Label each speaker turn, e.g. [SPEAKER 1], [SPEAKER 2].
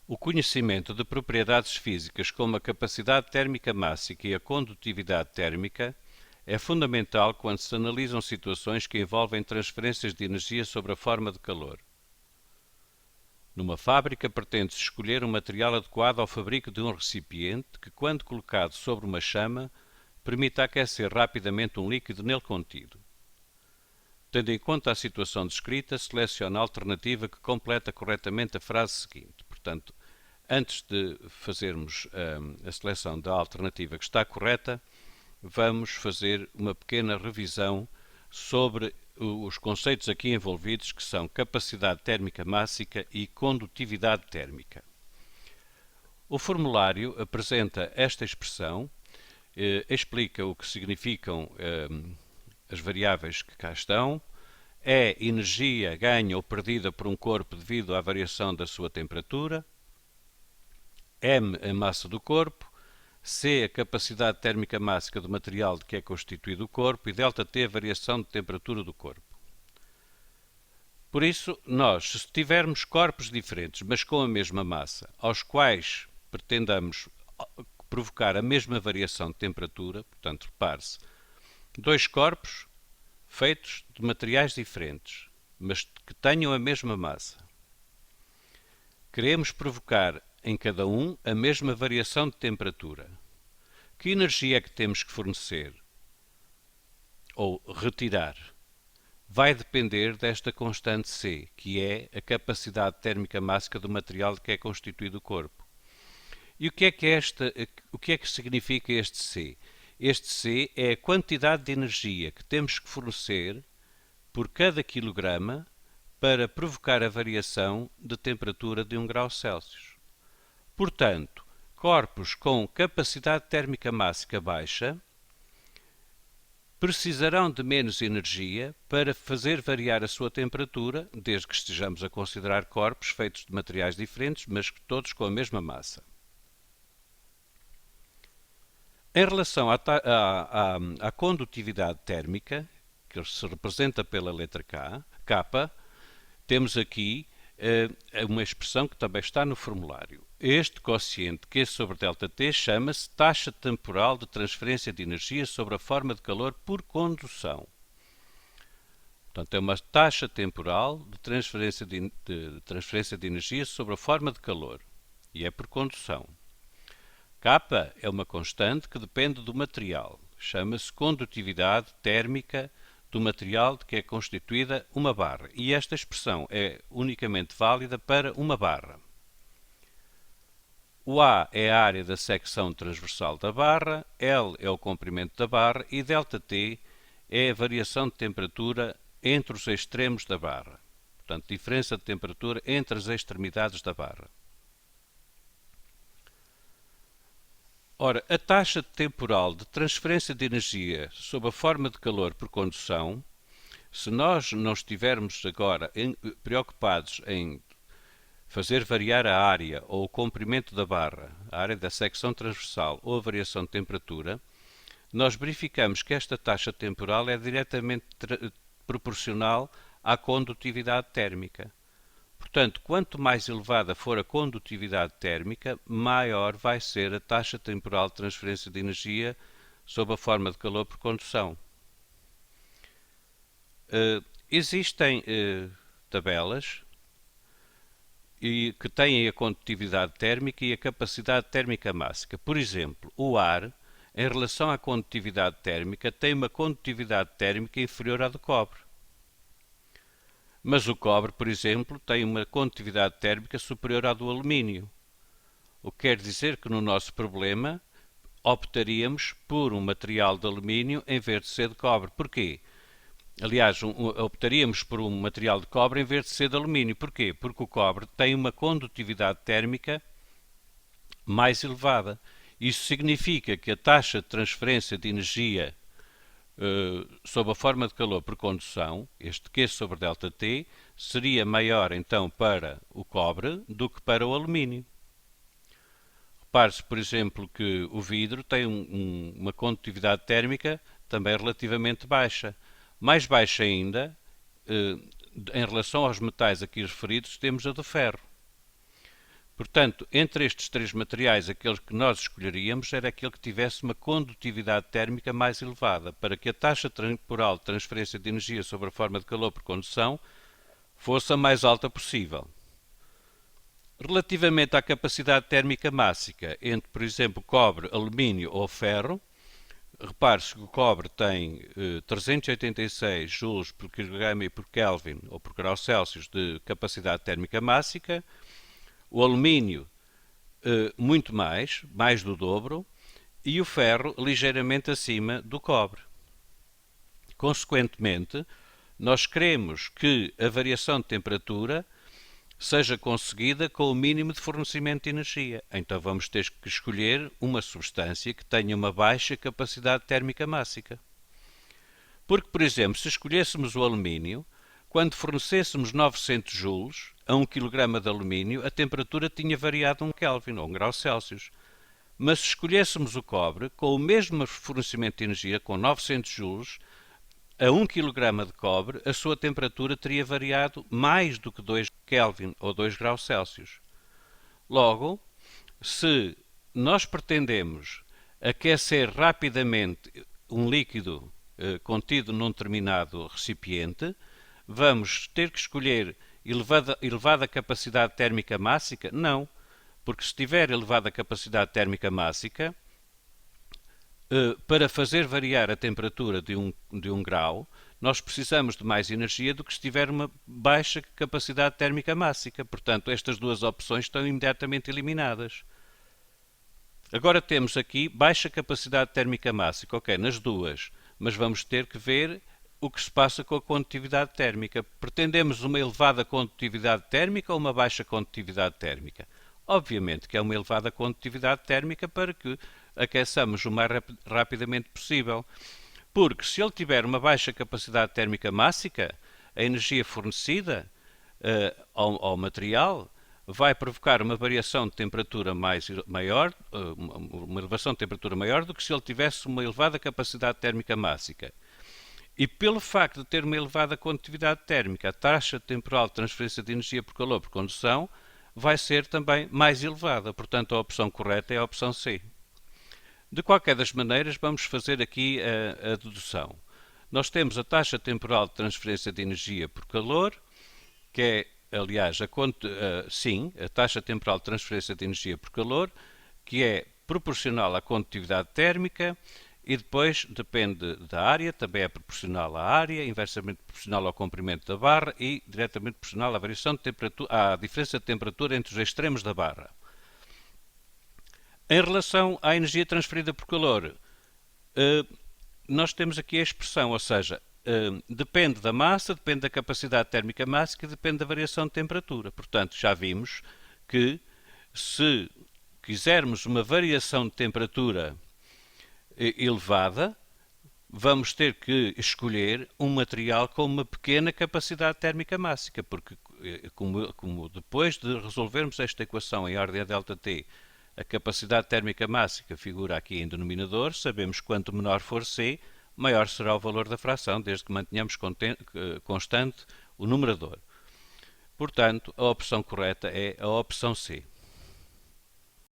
[SPEAKER 1] O conhecimento de propriedades físicas como a capacidade térmica mássica e a condutividade térmica é fundamental quando se analisam situações que envolvem transferências de energia sob a forma de calor. Numa fábrica, pretende-se escolher um material adequado ao fabrico de um recipiente que, quando colocado sobre uma chama, permita aquecer rapidamente um líquido nele contido. Tendo em conta a situação descrita, selecione a alternativa que completa corretamente a frase seguinte. Portanto, antes de fazermos a seleção da alternativa que está correta, vamos fazer uma pequena revisão sobre os conceitos aqui envolvidos, que são capacidade térmica mássica e condutividade térmica. O formulário apresenta esta expressão, explica o que significam as variáveis que cá estão, é energia ganha ou perdida por um corpo devido à variação da sua temperatura, m a massa do corpo, c a capacidade térmica mássica do material de que é constituído o corpo e ΔT a variação de temperatura do corpo. Por isso, nós, se tivermos corpos diferentes, mas com a mesma massa, aos quais pretendamos provocar a mesma variação de temperatura, portanto, repare-se, dois corpos feitos de materiais diferentes, mas que tenham a mesma massa. Queremos provocar em cada um a mesma variação de temperatura. Que energia é que temos que fornecer ou retirar? Vai depender desta constante C, que é a capacidade térmica mássica do material de que é constituído o corpo. E o que é que significa este C? Este C é a quantidade de energia que temos que fornecer por cada quilograma para provocar a variação de temperatura de 1 grau Celsius. Portanto, corpos com capacidade térmica mássica baixa precisarão de menos energia para fazer variar a sua temperatura, desde que estejamos a considerar corpos feitos de materiais diferentes, mas todos com a mesma massa. Em relação à condutividade térmica, que se representa pela letra K, temos aqui uma expressão que também está no formulário. Este quociente Q sobre ΔT chama-se taxa temporal de transferência de energia sobre a forma de calor por condução. Portanto, é uma taxa temporal de transferência de energia sobre a forma de calor e é por condução. K é uma constante que depende do material. Chama-se condutividade térmica do material de que é constituída uma barra. E esta expressão é unicamente válida para uma barra. O A é a área da secção transversal da barra, L é o comprimento da barra e ΔT é a variação de temperatura entre os extremos da barra. Portanto, diferença de temperatura entre as extremidades da barra. Ora, a taxa temporal de transferência de energia sob a forma de calor por condução, se nós não estivermos agora preocupados em fazer variar a área ou o comprimento da barra, a área da secção transversal ou a variação de temperatura, nós verificamos que esta taxa temporal é diretamente proporcional à condutividade térmica. Portanto, quanto mais elevada for a condutividade térmica, maior vai ser a taxa temporal de transferência de energia sob a forma de calor por condução. Existem tabelas que têm a condutividade térmica e a capacidade térmica mássica. Por exemplo, o ar, em relação à condutividade térmica, tem uma condutividade térmica inferior à do cobre. Mas o cobre, por exemplo, tem uma condutividade térmica superior à do alumínio. O que quer dizer que no nosso problema optaríamos por um material de alumínio em vez de ser de cobre. Porquê? Aliás, optaríamos por um material de cobre em vez de ser de alumínio. Porquê? Porque o cobre tem uma condutividade térmica mais elevada. Isso significa que a taxa de transferência de energia sob a forma de calor por condução, este Q sobre ΔT, seria maior então para o cobre do que para o alumínio. Repare-se, por exemplo, que o vidro tem uma condutividade térmica também relativamente baixa. Mais baixa ainda, em relação aos metais aqui referidos, temos a do ferro. Portanto, entre estes três materiais, aquele que nós escolheríamos era aquele que tivesse uma condutividade térmica mais elevada, para que a taxa temporal de transferência de energia sobre a forma de calor por condução fosse a mais alta possível. Relativamente à capacidade térmica mássica entre, por exemplo, cobre, alumínio ou ferro, repare-se que o cobre tem 386 joules por quilograma e por Kelvin ou por grau Celsius de capacidade térmica mássica, o alumínio muito mais do dobro, e o ferro ligeiramente acima do cobre. Consequentemente, nós queremos que a variação de temperatura seja conseguida com o mínimo de fornecimento de energia. Então vamos ter que escolher uma substância que tenha uma baixa capacidade térmica mássica. Porque, por exemplo, se escolhêssemos o alumínio, quando fornecêssemos 900 joules a 1 kg de alumínio, a temperatura tinha variado 1 Kelvin, ou 1 grau Celsius. Mas se escolhêssemos o cobre, com o mesmo fornecimento de energia, com 900 joules, a 1 kg de cobre, a sua temperatura teria variado mais do que 2 Kelvin ou 2 graus Celsius. Logo, se nós pretendemos aquecer rapidamente um líquido contido num determinado recipiente, vamos ter que escolher elevada capacidade térmica mássica? Não, porque se tiver elevada capacidade térmica mássica, para fazer variar a temperatura de um grau, nós precisamos de mais energia do que se tiver uma baixa capacidade térmica mássica. Portanto, estas duas opções estão imediatamente eliminadas. Agora temos aqui baixa capacidade térmica mássica, ok, nas duas, mas vamos ter que ver o que se passa com a condutividade térmica. Pretendemos uma elevada condutividade térmica ou uma baixa condutividade térmica? Obviamente que é uma elevada condutividade térmica para que aqueçamos o mais rapidamente possível. Porque se ele tiver uma baixa capacidade térmica mássica, a energia fornecida ao material vai provocar uma variação de temperatura maior, uma elevação de temperatura maior do que se ele tivesse uma elevada capacidade térmica mássica. E pelo facto de ter uma elevada condutividade térmica, a taxa temporal de transferência de energia por calor por condução vai ser também mais elevada. Portanto, a opção correta é a opção C. De qualquer das maneiras, vamos fazer aqui a dedução. Nós temos a taxa temporal de transferência de energia por calor, que é, aliás, a taxa temporal de transferência de energia por calor, que é proporcional à condutividade térmica e depois depende da área, também é proporcional à área, inversamente proporcional ao comprimento da barra e diretamente proporcional à variação de temperatura, à diferença de temperatura entre os extremos da barra. Em relação à energia transferida por calor, nós temos aqui a expressão, ou seja, depende da massa, depende da capacidade térmica mássica e depende da variação de temperatura. Portanto, já vimos que se quisermos uma variação de temperatura elevada, vamos ter que escolher um material com uma pequena capacidade térmica mássica, porque como depois de resolvermos esta equação em ordem a ΔT, a capacidade térmica mássica figura aqui em denominador, sabemos que quanto menor for C, maior será o valor da fração, desde que mantenhamos constante o numerador. Portanto, a opção correta é a opção C.